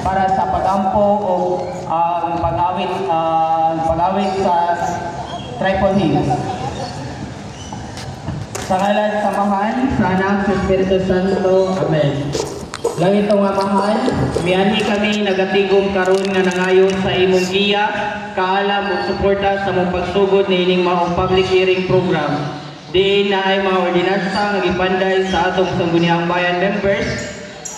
para sa pagampo o pag-awit sa Tripod Hills. Sa ngalan sa Amahan, sa Anak, sa Espiritu Santo. Amen. Langitong Amahan, mianhi kami nagatigom karon nga nangayon sa imong giya, kaalam ug suporta sa mong pagsugod niining maong public hearing program. Diin na ay mga ordinansa nga gipanday sa atong Sangguniang Bayan members.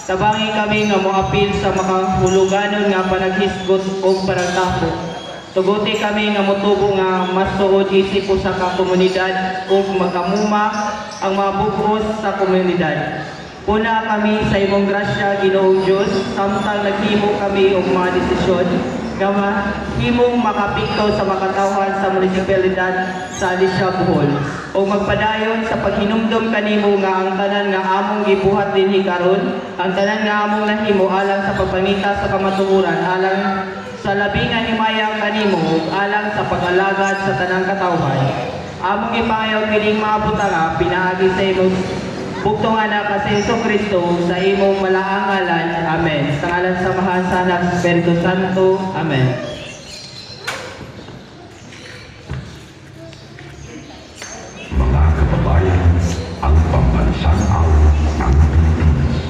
Tabangi kami nga moapil sa makahuluganon nga panaghisgot o panagtapo. Tuguti kami nga motubo nga mas tuod isip sa komunidad o makamuma ang mga bugos sa komunidad. Puna kami sa imong grasya, Ginoong Diyos, samtang naghimo kami og mga desisyon nga mahimong makapikto sa makatawhan sa munisipalidad sa Alicia, Bohol. O magpadayon sa paghinumdom kanimo nga ang tanan nga among gibuhat dinhi karon, ang tanan nga among nahimo alang sa pagpangita sa kamatuoran, alang sa labi nga himayang kanimo ug alang sa pag-alagad sa tanang katawhan. Among gipangayaw kining mga butanga pinaagi sa imong bugtong anak sa Jesucristo sa imong malaang ngalan. Amen. Sa ngalan sa Amahan, sa Anak, sa Espiritu Santo. Amen. Mga kababayan, ang pambansang awit ng Pilipinas.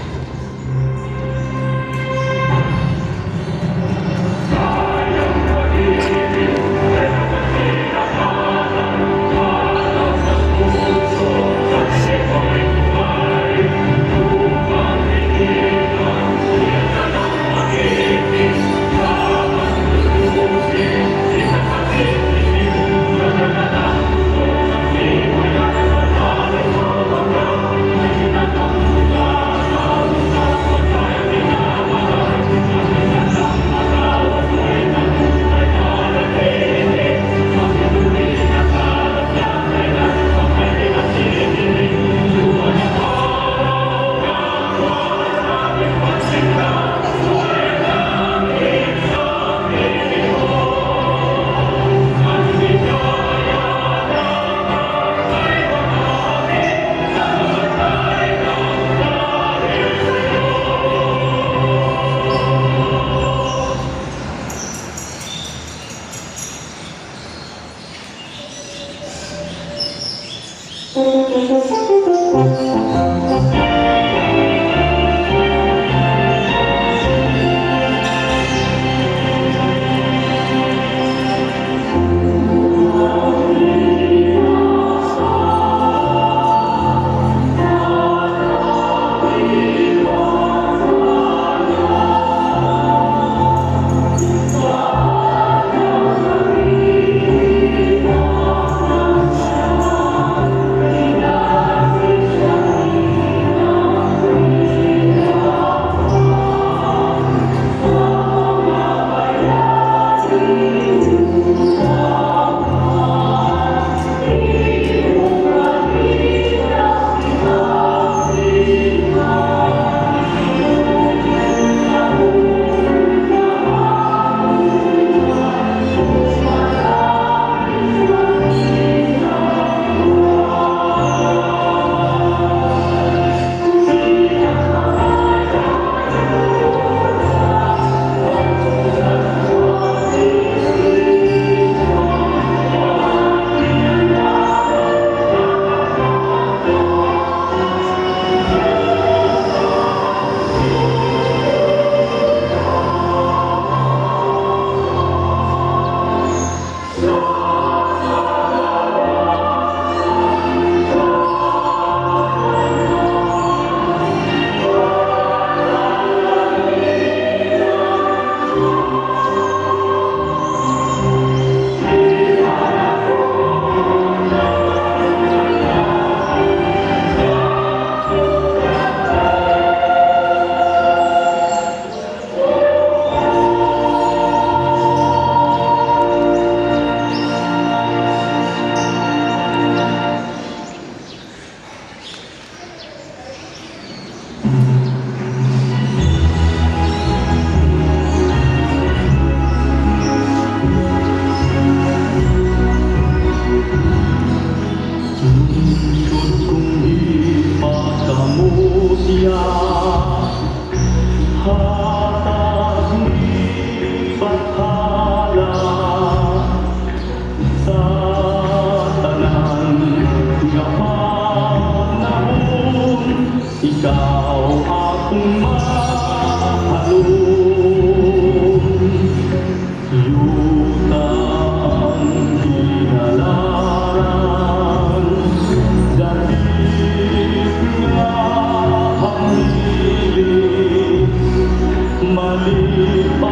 malipayon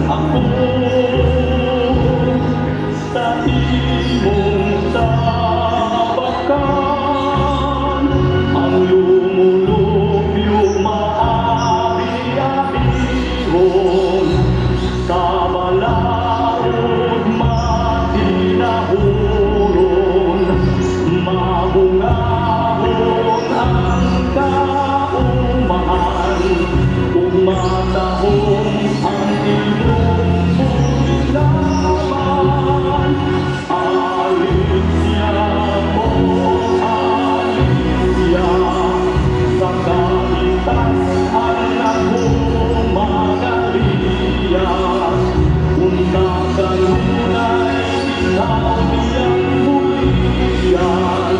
ako sa imong sabakan. Ang lumulupyo maabi-abihon, kabalaod matinahuron, mabungahon ang kaumahan, umatahong ang imong bulilaman. Alisya mo, alisya, sa kaitasan ako magaliyas. Unta kanunay ikaw niyang buliyan,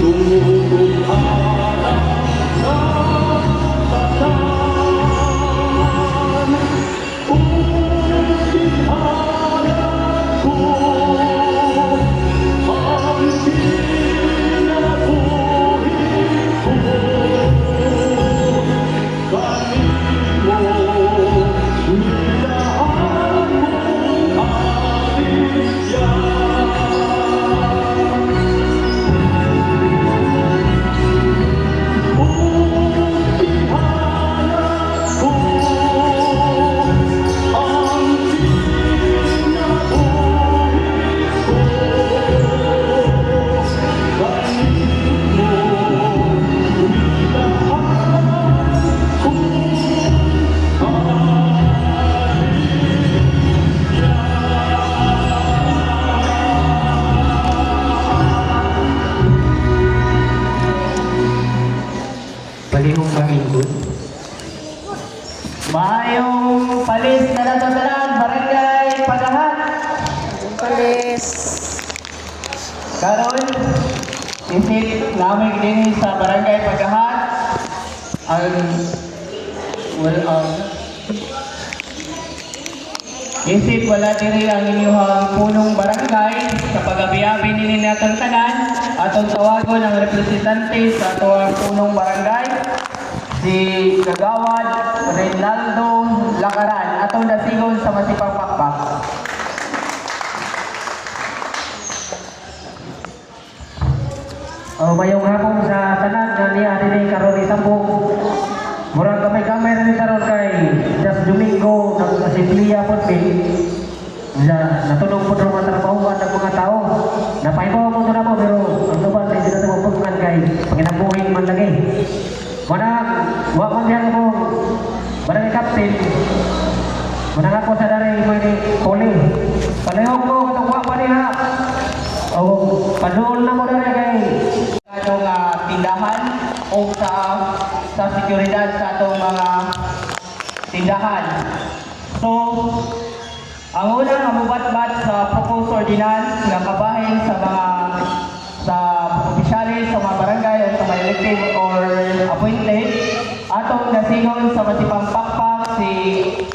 tumutong harap sa batan. Ulihanap ko ang kinabuhi ko, kanimo nilahan mong alisya. Ulihanap ko ang kinabuhi ko, kanimo nilahan kong Palihong Bangingkod. Maayong palis na natatalan, Barangay Pagahat. Palis. Karon, isip namin din sa Barangay Pagahat ang isip wala diri ang inyong punong barangay sa pag-abi-abi nini natong tanan atong tawagon ang representante sa atong punong barangay si Kagawad Reynaldo Lakaran atong dasigon sa masipang pakpak. Mayong hapon sa tanan na niya din karon ni Tambok. Murang kamay-kamay na ni karon kay just Domingo nag-asimbliya po natulog po ng mga trabahuan ng mga tao. Napaibaw mo ito na mo pero ang tuban hindi na ito mapunan kay panginabuhin man lagi. Wak diyan mo barangay captain. Manang ako sa dari mo ni Poli. Palihog mo katong wak pa niya. Padoon na mo dari kay Atong tindahan o sa seguridad sa atong mga tindahan. So, ang unang mamubat-bat sa proposed ordinance nga kabahin sa opisyalis sa mga barangay o sa mga elected or appointed atong nasigon sa masipang pakpak si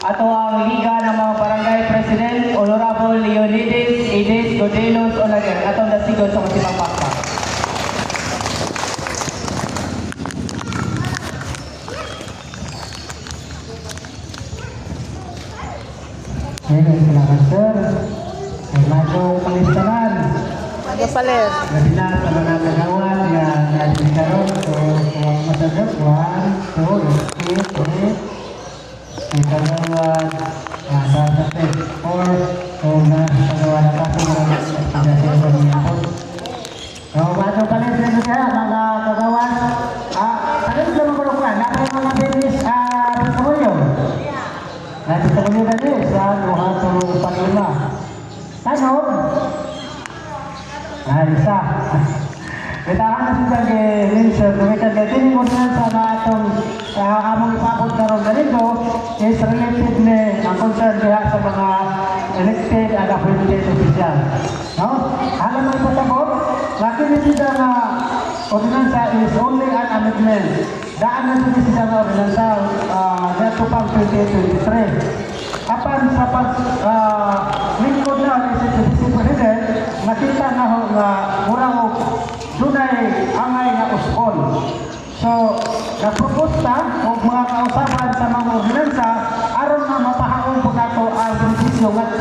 ato ang Liga ng mga Barangay President Honorable Leonides Ides Godelos Olager atong nasigon sa masipang pakpak. Silakan sir. Mago palistanan. Mago palir. Kabila sa mga kagawad nga natin karon so masagap 1, 2, 3, 4 kagawad sa 4 so na kagawad pa sa mga pinasiyasan niya po. So mago palistanan siya mga kagawad. Ano ba mga kagawad? Napay mga business portfolio. Nanti kemudian tadi sa 245. Tanong. Isa. Kita akan sebagai linser, mereka jadi kemudian sana atong among ipapod karon ganito is related ni ang concern diha sa mga elected at appointed official. No? Alam mo sa sabot, laki ni sila na ordinansa is only an amendment. Daan na sila sila na ordinansa dito pang 2023. Apan sa lingkod na ni si President, nakita na ho nga murang dunay angay nga uskon. So, nagproposta o mga kausapan sa mga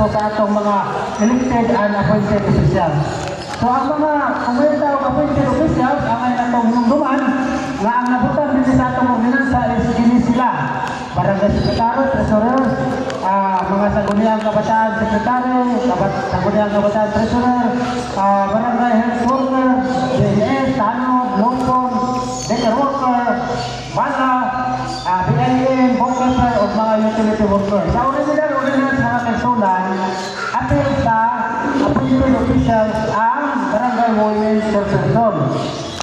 po sa atong mga elected and appointed officials. So ang mga kumenta o appointed officials, ang ay natong nungduman, nga ang nabutan din sa atong ordinansa is kini sila. Barangay Sekretary, Treasurer, mga Sangguniang Kabataan Sekretary, Sangguniang Kabataan Treasurer, Barangay Health Worker, DNS, Tanod, Lopon, Decker Worker, Bala, BIN, Bookkeeper, o mga utility worker. Sa original mga personal, apil sa appointed officials ang Barangay Women's Chairperson.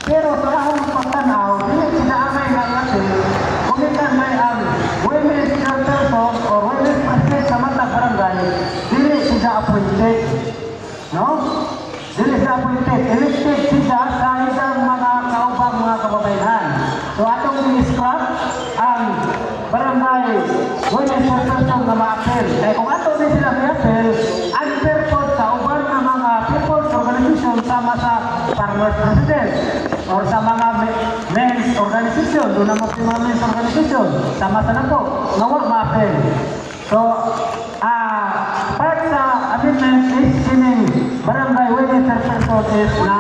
Pero sa akong pagtanaw, hindi sila amay ng natin, kumitan may ang Women's Chairperson o Women's President sa matang barangay, hindi sila appointed. No? Hindi sila appointed. Elected sila sa isang mga kaupang mga kababayan. So atong i-scrap ang barangay Women's Chairperson na ma-apel. Kaya kung ato din sila may-apel, ang person sa uban ng mga people's organization sama sa Farmers President or sa mga men's organization, doon naman sa mga men's organization, sama sa nako, nawag ma-apel. So, part sa amendment is sining barangay Women's Chairperson is na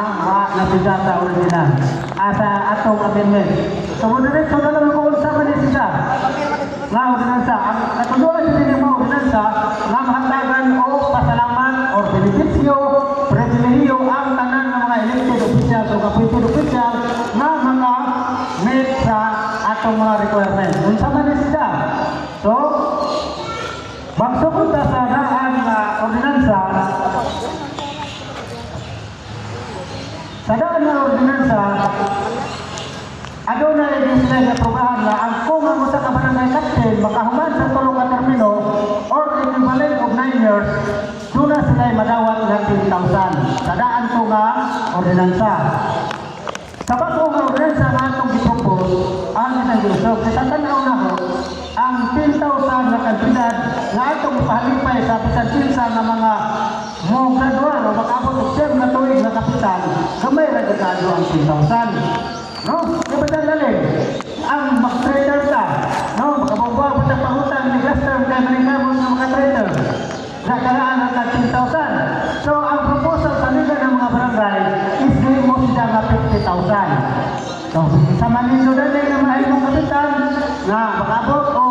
napigata original sa atong amendment. So, moderate, so na naman kung sama din sila. Nga ordinansa, ang katuluan din ng mga ordinansa nga mahatagan o pasalamat o benepisyo, pribilehiyo ang tanan ng mga elected officials o appointed officials na mga meet sa atong mga requirements. Kung sama din sila. So, magsugod sa daan na ordinansa, sa daan na ordinansa, adunay din sila na probahan na ang kung ang usa ka barangay captain makahuman sa tulong ka termino or equivalent of 9 years, doon na sila madawat ng 10,000. Sa daan ko nga ordinansa. Sa bagong ordinansa na itong gipropose, ang isang giusog, sa tanaw na ho, ang 10,000 na kantidad na itong ipahalipay sa pisan-pinsa ng mga mong gradual o makabot o siyem na tuwing na kapitan, gamay ragagado ang 10,000. No? Diba dyan lalim? Ang mag-trader ka, no? Makabawa pa sa pangutang ni Gaster, kaya maningamon ng mga trader. Nakaraan ang 10,000. So, ang proposal sa nila ng mga barangay is gawin mo sila na 50,000. So, sa Manilo na rin na mahimong kapitan na makabot o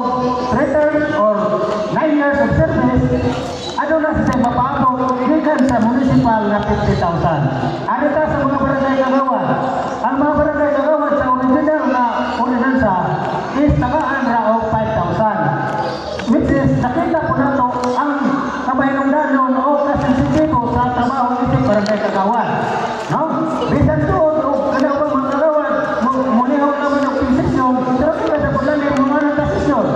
trader or 9 years of service, ano na sila mapaabot, iligan sa municipal na 50,000. Ano ka sa mga barangay kagawa? Ang mga barangay kagawa sa original na ordinansa is tagaan ra o 5,000. Which is, nakita po na ito ang kabahinungdanon o kasensitibo sa trabaho ng barangay kagawa. No? Bisan doon, o kadawang mga kagawa, munihaw naman ang pinsisyon, pero kaya sa bulan yung mga natasisyon.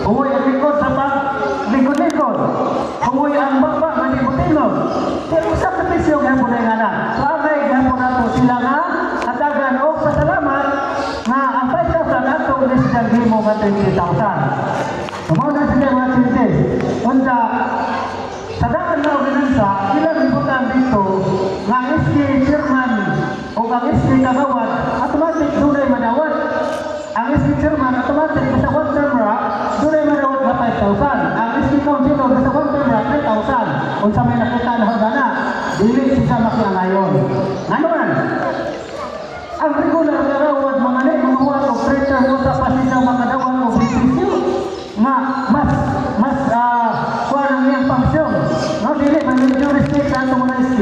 Huwag ang likod sa pag-likod-likod. Huwag ang baba, manibot-ilog. Pero sa kapisyon nga po na yung anak. So, abay, nga po na ito sila nga, atagan o pasalamat na ang 5,000 ato ulit siya mo nga 20,000. Sumaw na sila mga changes. Unsa, sa daan na ordinansa, ilang libutan dito nga ang SK chairman o ang SK kagawad, automatic dunay madawat. Ang SK chairman, automatic sa 1 term ra, dunay madawat na 5,000. Ang SK councilor, sa 1 term ra, 3,000. Unsa may nakita na hagana, dili siya makiangayon. Ano man? Ang regular kagawad, mga nagmamawa o trader mo sa pasisang makadawat o benepisyo na mas kuha ng iyang pangsyon. No, dili, mag-juristic sa itong mga SK.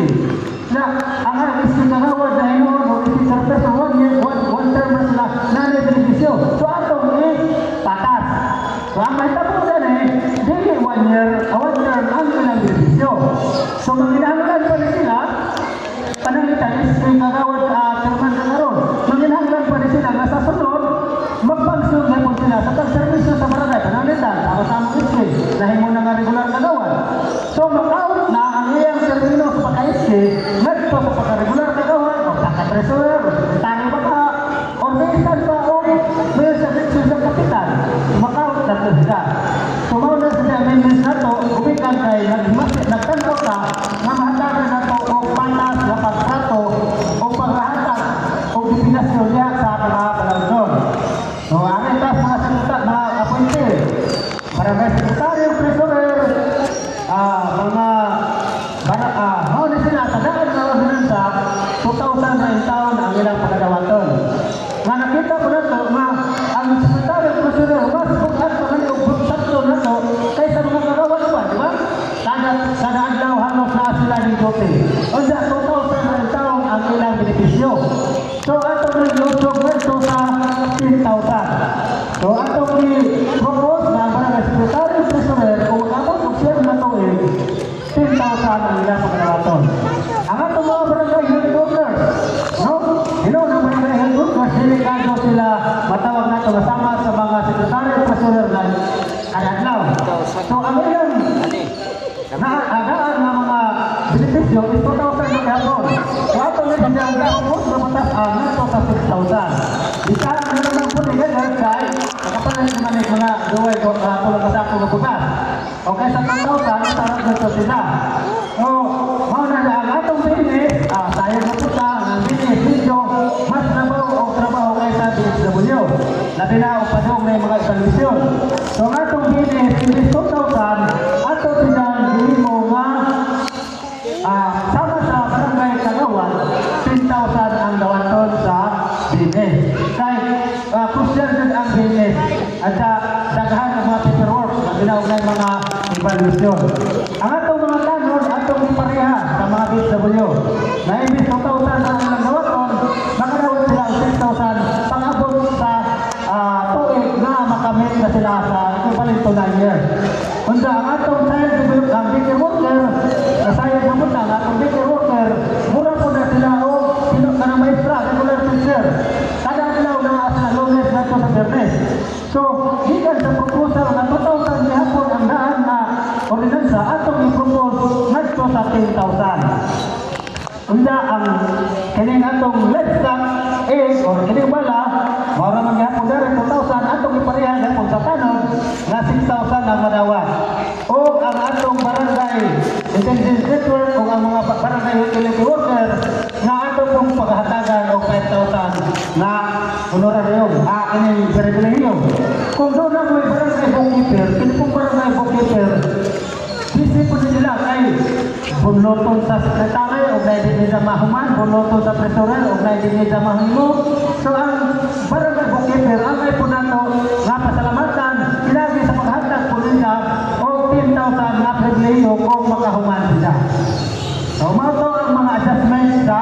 Na ang SK kagawad na ino o SK surface o 1 year, 1 term na sila na benepisyo. So atong is patas. So ang may tapunan dili 1 year, 1 term ang ilang benepisyo. So maghinahanglan pa rin sila, panalitan SK kagawad chairman na karon. Maghinahanglan pa rin sila na sa sunod, magpangsyon na po sila sa pag-servisyo sa barangay, panalitan, sama-sama SK, dahil mo na nga regular kagawad. So mag-out na ang iyang termino sa pagka-SK, nagto sa pagka-regular kagawad, o pagka-treasurer, o sekretary ba ka, o minister pa, o may servisyo sa kapitan, mag-out na ito sila. So mauna sa amendments na ito, umikan kay nagtanto ka, na mahatagan na ito o patas na pagtrato o paghahatag o dipinasyon niya sa mga palansyon. So, amin taas mga sekretary, mga appointed, barangay sekretary, treasurer, mga benepisyo is 2,000 na kahapon. So ato nga dinagda ko na matas ang ito sa 6,000. Isa na naman po nila guys kay nakapalit naman yung mga duway ko tulad sa ako na bukas. Okay, sa 2,000 sarap na sila. So, mauna na ang atong business, tayo na po sa ang business video, mas trabaho kaysa DSW. Labi na o padong may mga solution. So, ang atong business, in 2,000, ato pinagili mo nga sama sa barangay Kagawan, 10,000 ang dawaton sa business. Kaya, crucial din ang business at daghan ng mga paperwork na ginaugnay mga evaluation. Ang atong mga kanon, atong ipareha sa mga DSW. Na imbis 2,000 ang ilang dawaton, makadawat sila ang 6,000 pang-abot sa tuig na makamit na sila sa equivalent to 9 years. Kunda ang atong child development, ang daycare worker, nasayang mamunta, ang atong daycare worker, mura po na sila o na maestra, regular teacher. Kada ilaw na sa lunes na ito sa Bernes. So, higan sa proposal na 2,000 gihapon ang daan na ordinansa, atong i-propose na ito sa 10,000. Unda ang kining atong livestock is or kining bala mara man gyapon dere 2,000 atong ipareha gyapon sa tanod nga 6,000 ang madawat. O ang atong barangay intelligence network o ang mga barangay utility worker nga atong pong paghatagan og 5,000 na honorarium kining pribilehiyo. Kung doon na may barangay bookkeeper, kini pong barangay bookkeeper busy po nila kay bunloton sa sekretary o na din sa mahuman, bunloton sa treasurer o na din sa mahimo. So ang barangay bookkeeper, ang may po nato nga pasalamatan, ilagi sa paghatag po nila o 10,000 na pribilehiyo kung makahuman sila. So mauto ang mga adjustments sa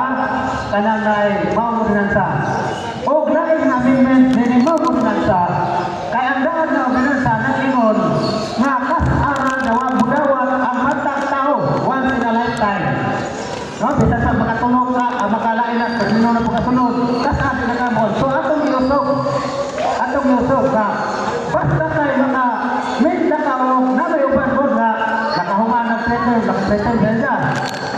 kanangay maungunansa. O laing amendment din maungunansa, kaya ang daan na ordinansa ng ingon nga kas-aral na wag ang matang tao once in a lifetime. No, bisa sa makatulog ka, makalain na pag na pagkasunod, kas-aral na kamon. So atong iusog na basta tayo may nakaw na may uban ko na nakahuman ng treatment dyan.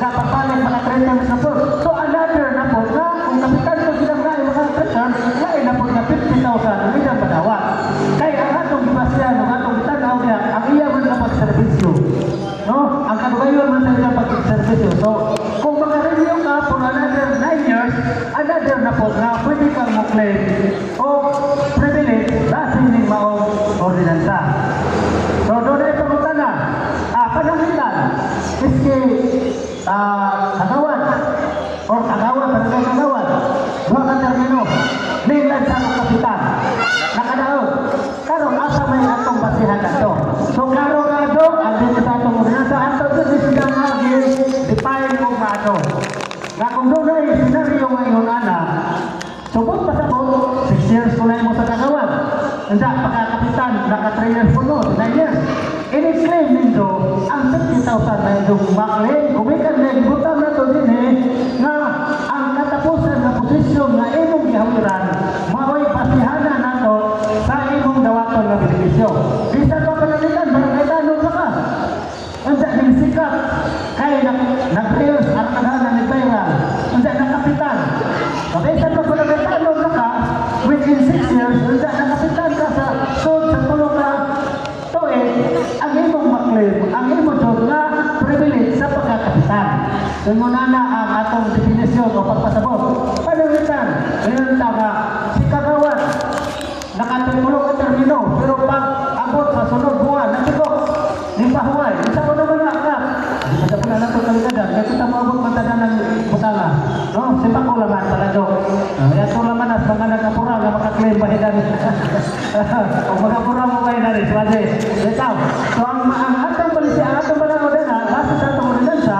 Napapalit mga treatment na po. So another na po na kung kapitan ko silang na yung mga treatment, lain na po na 50,000 hindi na padawat. Kaya ang atong ibasyan, ang atong itanaw niya, ang iya man na pagservisyo. No? Ang kadugayon man sa pagservisyo. So, kung maka-review ka for another 9 years, another na po na pwede kang mo-claim o privilege dahil hindi maong ordinansa. So, doon ay pagkutana. Panangitan, iski Kagawan or Kagawan, barangay Kagawan, doon ka termino, nilad sa kapitan, nakadaog. Karong asa may atong basihan na to. So klaro nga do, ang dito sa atong ordinansa, atong dito sila nga define kung mato. Nga kung doon ay senaryo ngayon ana, subot pa sa po, 6 years ko na mo sa Kagawan. Nanda, pagkakapitan, naka 3 years po no, 9 years. Ini-claim nito, ang 50,000 na itong maklaim, kumikan na ibutan na ito din na ang katapusan na posisyon na imong gihawiran, maway pasihanan na ito sa imong dawaton na benepisyo. Bisa pa panalitan, barangay tanong ka ka. Anda ng sikat, kaya nag-reels, aranahan ni Payran. Anda ng kapitan. Bisa pa barangay tanong ka ka, within 6 years, anda ng kapitan ka sa tulong ka. Ang imong maklaim, ang imong job na privilege sa pagkakapitan. Tungunan na ang atong definisyon o pagpasabot. Panungitan, ngayon tama, si Kagawan, nakatulong ang termino, pero pag abot sa sunod buwan, nasigok, di pahuway, isa ko naman na akap. Di pa na lang ito kalikadan, kaya kita maabot matagan ng butanga. No, simpak ko laman talaga. Yan ko laman at mga nagkapura na makaklaim bahidan. O magkapura mo kayo na rin, swade. Ikaw, so ang atong polisi, ang atong panahon na, basta sa atong ordinansa,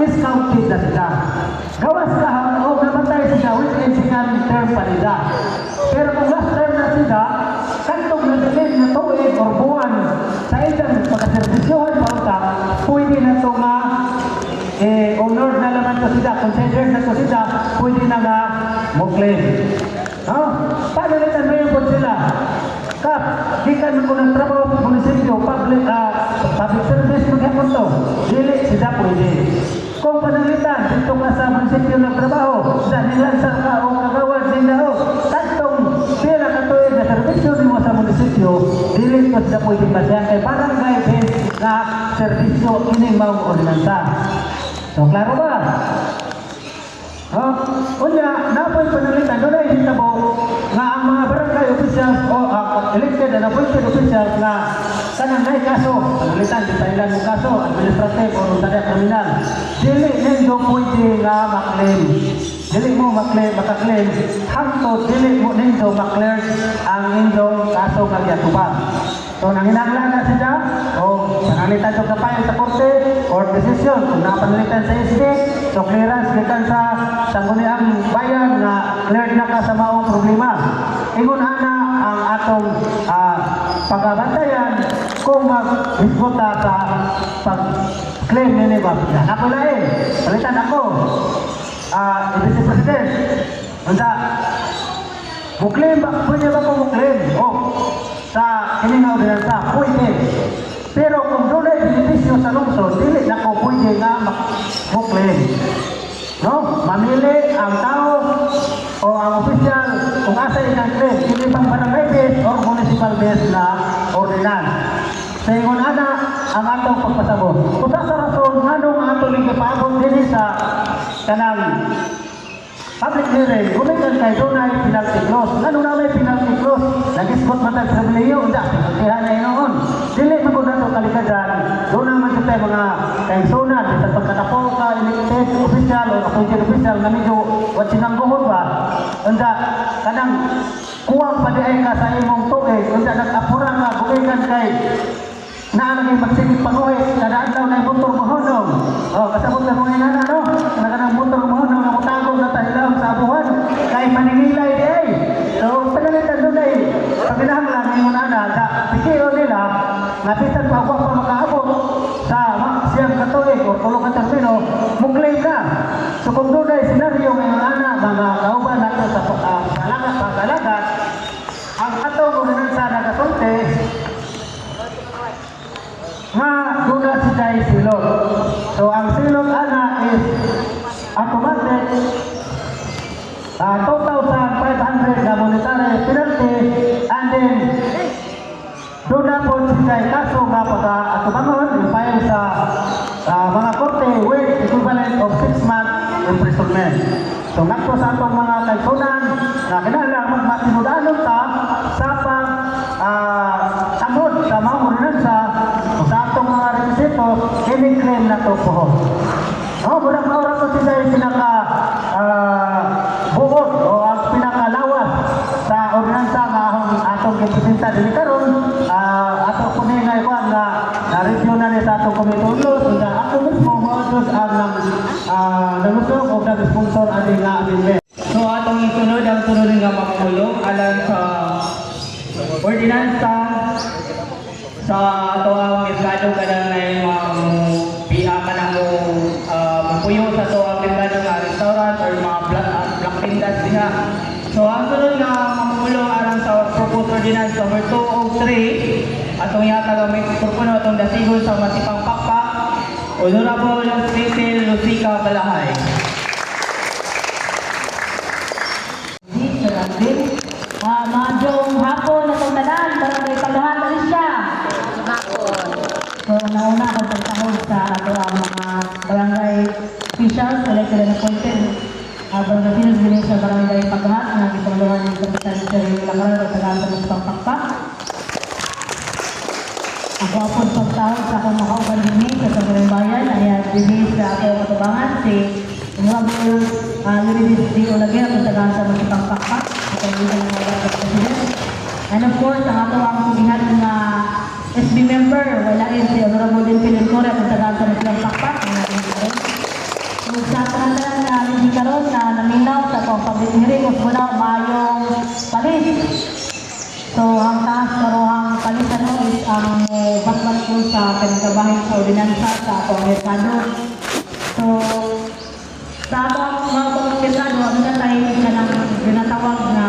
is counted na sila. Gawas ka, o namatay sila within second term pa nila. Pero kung last term na sila, kantong nagilid na tuig or buwan sa isang pagkaservisyohan pa utak, pwede na ito nga honored na naman ito sila, considered na ito sila, pwede na nga mo-claim. No? Paano nito ngayon po sila? Kap, di ka ko ng trabaho sa munisipyo, public service mo gapon to. Dili, sila pwede. kung panalitan dito ka sa munisipyo ng trabaho, sa nilansar ka o kagawad din na o, tatong pila katuig na servisyo mo sa munisipyo, dili ko sa pwede masya kay barangay based na servisyo ini mao ordinansa. So, klaro ba? Unya, napoy panalitan, doon ay hitabo nga ang mga barangay officials o elected and appointed officials na kanang may kaso, panalitan, di Thailand yung kaso, administrative o tanda kriminal, dili nendo pwede nga maklaim. Dili mo makaklaim, hangtod dili mo nendo maklear ang inyong kaso nga giyatubang. So, nanginanglan na siya, o panalitan sa kapayo sa korte, or decision, kung napanalitan sa SD, so clearance gikan sa sangguniang bayan na cleared na ka sa maong problema. Ingon ana ang atong pagbabantayan kung mag-isbuta sa pag-claim ni ba. Ako lain, palitan ako, Vice President, unsa, muklim ba? Pwede ba kung muklim? Sa kiningaw din sa pwede. Pero kung doon ay benepisyo sa lungsod, dili na ko pwede nga muklim. No? Mamili ang tao o ang opisyal kung asa ilang claim, hindi pang barangay based o municipal based na ordinance. Sa ingon ana ang atong pagpasabot. Kung sa rason, anong atong ipapabot din sa kanang public hearing, kumikan kay doon ay penalty clause. Ano na may penalty clause? Nag-isbot matag sa Beliyo, tihan na inoon. Dili maguna ito kalikadan, doon naman kita mga kaigsunan, sa pagkatapol ka, elected official o appointed official na medyo what sinangguhon ba? Unda, kanang kuwang padiay ka sa imong tuig, unda nag-apura ka, kumikan kay naalagay magsigit panguhit, kadaan daw na yung motor mahonong. Kasabot na mga inana, no? Kanang motor mahonong na mutagong na tahilaw sa abuhan. Kay maningilay di ay. So, panalitan doon ay, pagkinahanglan ng mga inana, sa pikiro nila, napitan pa ako pa makaabot sa siyang katuig o tulong ka termino, muklim ka. So, kung doon ay senaryo ng mga inana, mga kauban natin sa pagkalagat, ang atong ordinansa na kasulti, nga doon si Jai silot. So, ang silot ana is automatic 2,500 na monetary penalty, and then doon na po si Jai kaso nga pagka-atubangon i-file sa mga korte with equivalent of 6 months imprisonment. So, nagpo sa atong mga kaigsunan na kinahanglan magmatinudanon ta sa pag-tangod sa mga ordinansa sa atong mga requisito, ini-claim na ito po. Murang maura ko sila yung pinaka-buod o ang pinaka-lawas sa ordinansa nga atong kipresenta din karon. Atong kunin nga iwan na na-review na sa atong komitulos. Kaya ako mismo, mautos ang nangusok o nag-sponsor aning nga amendment. So atong isunod ang sunod nga makamulong alang sa ordinansa sa ato ang merkado kanang piha ka na mo puyo sa ato ang merkado nga restaurant or mga black tindas diha. So ang sunod nga makamulong alang sa proposed ordinance number 203 atong yata nga may propono atong dasigon sa Masipang Pakpak, Honorable Cecil Lucica Balahay. Maadong hapon na tanan para may paglahat na rin siya. So, nauna akong pagtahod sa ato ang mga barangay officials, elected and appointed. Habang natin din sa barangay paglahat na ipanglawan ng Kapitan Sir Lakaran at tagaan sa Masipang Pakpak. Ako apod pagtahod sa akong makauban din sa Sabarang Bayan ay din sa aking katubangan si Honorable Luis D. Olaguer at tagaan sa Masipang Pakpak. And of course, ang ato ang kumihan na SB member, wala rin si Honorable din Pilincore at tagaan sa Masipang Pakpak. Sa tanan na hindi karon na naminaw sa public hearing of muna mayong palit. So, ang taas karohang palitan mo is ang batbat ko sa pinagabahin sa ordinansa sa atong merkado. So, sa atong mga merkado, ano na tayo ginatawag na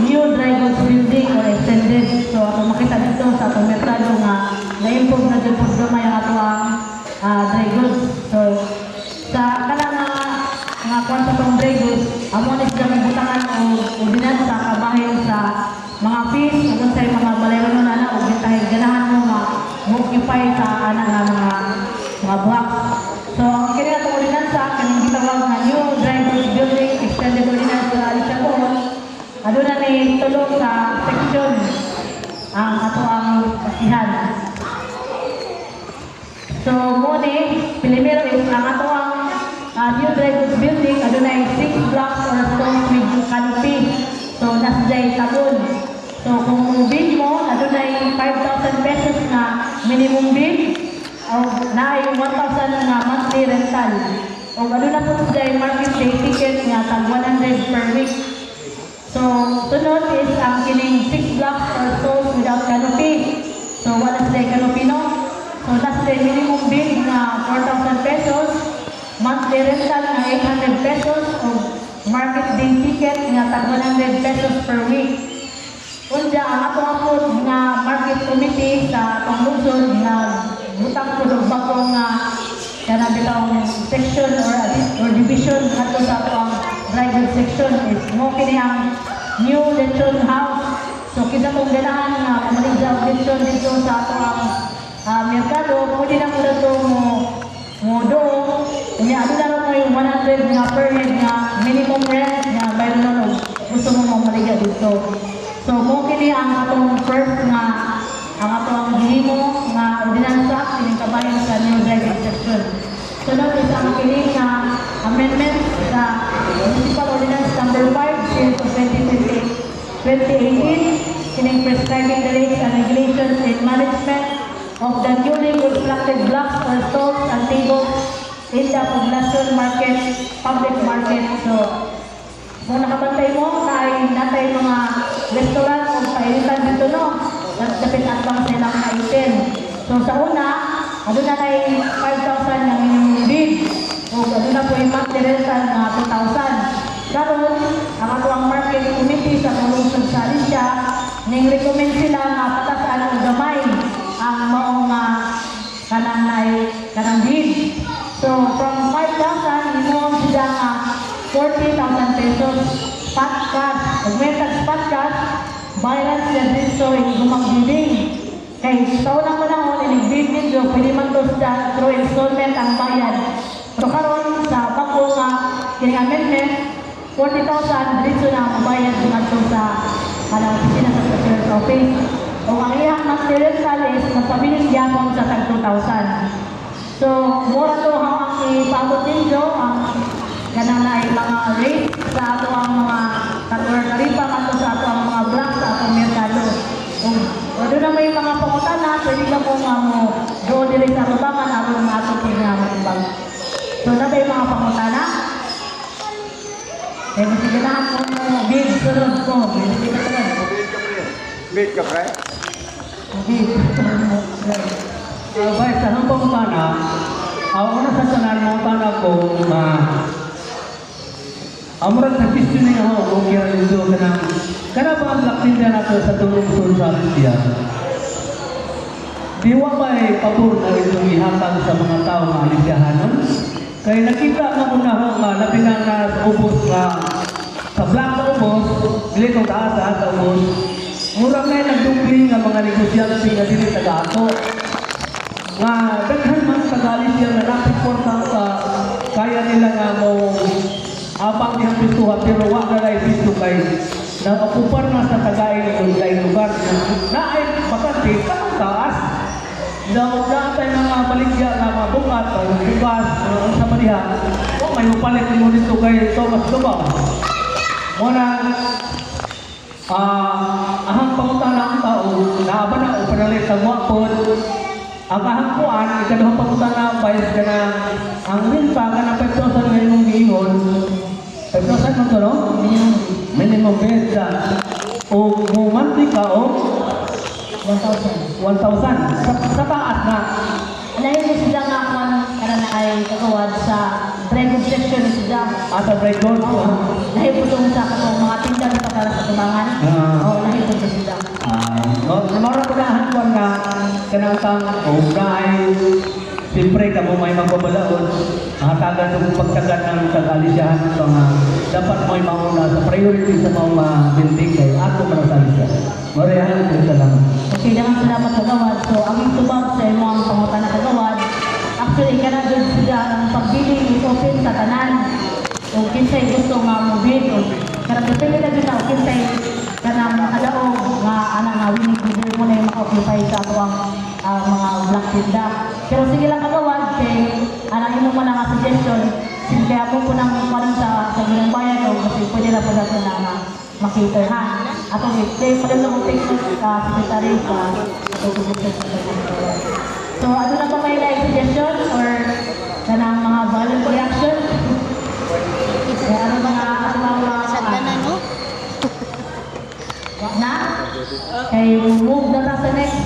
new dry goods building or extended. So, atong makita dito sa atong merkado na na-improve na dito sa gamay ang atong dry goods. So, sa sa anang mga blocks. So, ang kini na itong ordinansa, kaning gitawag na New Drivers Building Extended Ordinance sa Alicia po, ano na ni tulong sa section ang ato ang kasihan. So, muna, primero is ang ato ang New Drivers Building, ano na 6 blocks or stones with canopy. So, nasa dyan tagon. So, kung bid mo, ano na 5,000 pesos na minimum bid, o na 1,000 na monthly rental. O ano na po dyan market day ticket nga tag 100 per week. So, sunod is ang kining 6 blocks or stones without canopy. So, wala sa canopy, no? So, that's the minimum bid na 4,000 pesos, monthly rental na 800 pesos, o market day ticket nga tag 100 pesos per week. Kunda, ang ato nga market committee sa atong lungsod nga butang ko ng bagong kana bitang section or division ato sa atong driver section is mo kini ang new lechon house. So, kita kong ganahan nga maligya og lechon dito sa atong merkado, pwede na mo dito mo do. Unya, ano na rin mo yung 100 nga per head nga minimum rent nga mayroon na gusto mo maligya dito. So, mo kini ang atong first nga ang atong gihimo nga ordinansa kining kabayan sa new driving section. Sunod is ang kini nga amendment sa Municipal Ordinance number 5 series of 2018 kining prescribing the rates and regulations and management of the newly constructed blocks or stalls and tables in the poblacion market, public market. So, kung nakabantay mo, natay mga restaurant o pailitan dito, no? Dapat at bang silang na-itin. So, sa una, ano na 5,000 yung minimum bid. O, ano na po yung monthly rental na 2,000. Karon, ang ato ang market committee sa Lungsod sa Alicia, ning recommend sila na patasaan ang gamay ang maong kanang bid. So, from 5,000, inoon sila nga 40,000 pesos spot cash. Pag may spot cash, bayaran sila dito yung gumang bidding. Kaya sa unang panahon, inibid nito, pwede man to sa through installment ang bayad. Pero karon sa bako nga, kining amendment, 40,000, dito na ang bayad dito sa opisina sa Secretary Office. O ang iyang monthly rental is magpabiling yapon sa tag 2,000. So, mura to ang ipabot ninyo, ang kanang na mga rate sa ato ang mga taripa kato sa ato ang mga block sa atong merkado. O doon na may mga pangutana, pwede ka po nga mo go dire sa lubangan aron ang ato pinamatimbang. So, na ba yung mga pangutana? Eh, masiganahan mo bid, sunod ko. Bid ka, pre? Bid. Vice, anong pangutana? Una sa tanan mo tanah ko na amran sa questioning ako kung kaya nito kana ba ang lakin na nato sa tulong sa Alicia? Diwa may pabor na ito ihatag sa mga tao na Aliciahanon? Kaya nakita na muna ho nga napinang na ubos nga sa black na ubos, dili kong taas sa ubos, murang na nagdupling nga mga negosyante nga dili taga-ato. Nga daghan man sa Alicia na napipортang kaya nila nga mo abang niyang pituha pero wag na lang dito kay nakapupan na sa tagay ng lugar na ay bakante kanong taas daw tayo mga baligya na mga bungat o bukas sa maniha o may upalit mo dito kay Thomas Dubaw muna ahang pangutan ng tao na ba na o panalit ang wakod ang kahangkuan, ikaduhang pangutan na bayas ka na ang rinpa ka na 5,000 ngayon mong giingon 5,000 mo to, no? Minimum bed ka o monthly ka o 1,000 sa taas na Lain na sila nga kung karana ay kagawad sa Dragon section ni sila. sa Dragon? Lahi po itong sa katong mga tindan sa para sa tumangan. Oo, lahi po sa sila. Namara ko na hantuan ka kanatang o dahil siyempre ka mo may magbabalaon hatagan ng pagkagat ng Alicia ito nga dapat mo'y mauna sa priority sa mga building kay ato para sa Alicia. Marihan ko salamat. Okay, dengan salamat kagawad. So, ang itubag sa imo ang o kinsay gusto nga mubid o karang depende na dito kinsay kanang makadaog nga ana nga winning bidder mo na yung maka-occupy sa ato ang mga black tinda. Pero sige lang kagawad kay anak imo mo na nga suggestion sige kaya po nang kunin sa ginang bayan o kasi pwede na po natin na makita ha. Ato kay pwede na mo take note sa secretary sa so ano na ba may like suggestion or kanang mga voluntary action? Kaya ano mga Sada na, no? na? Kay move na ta sa next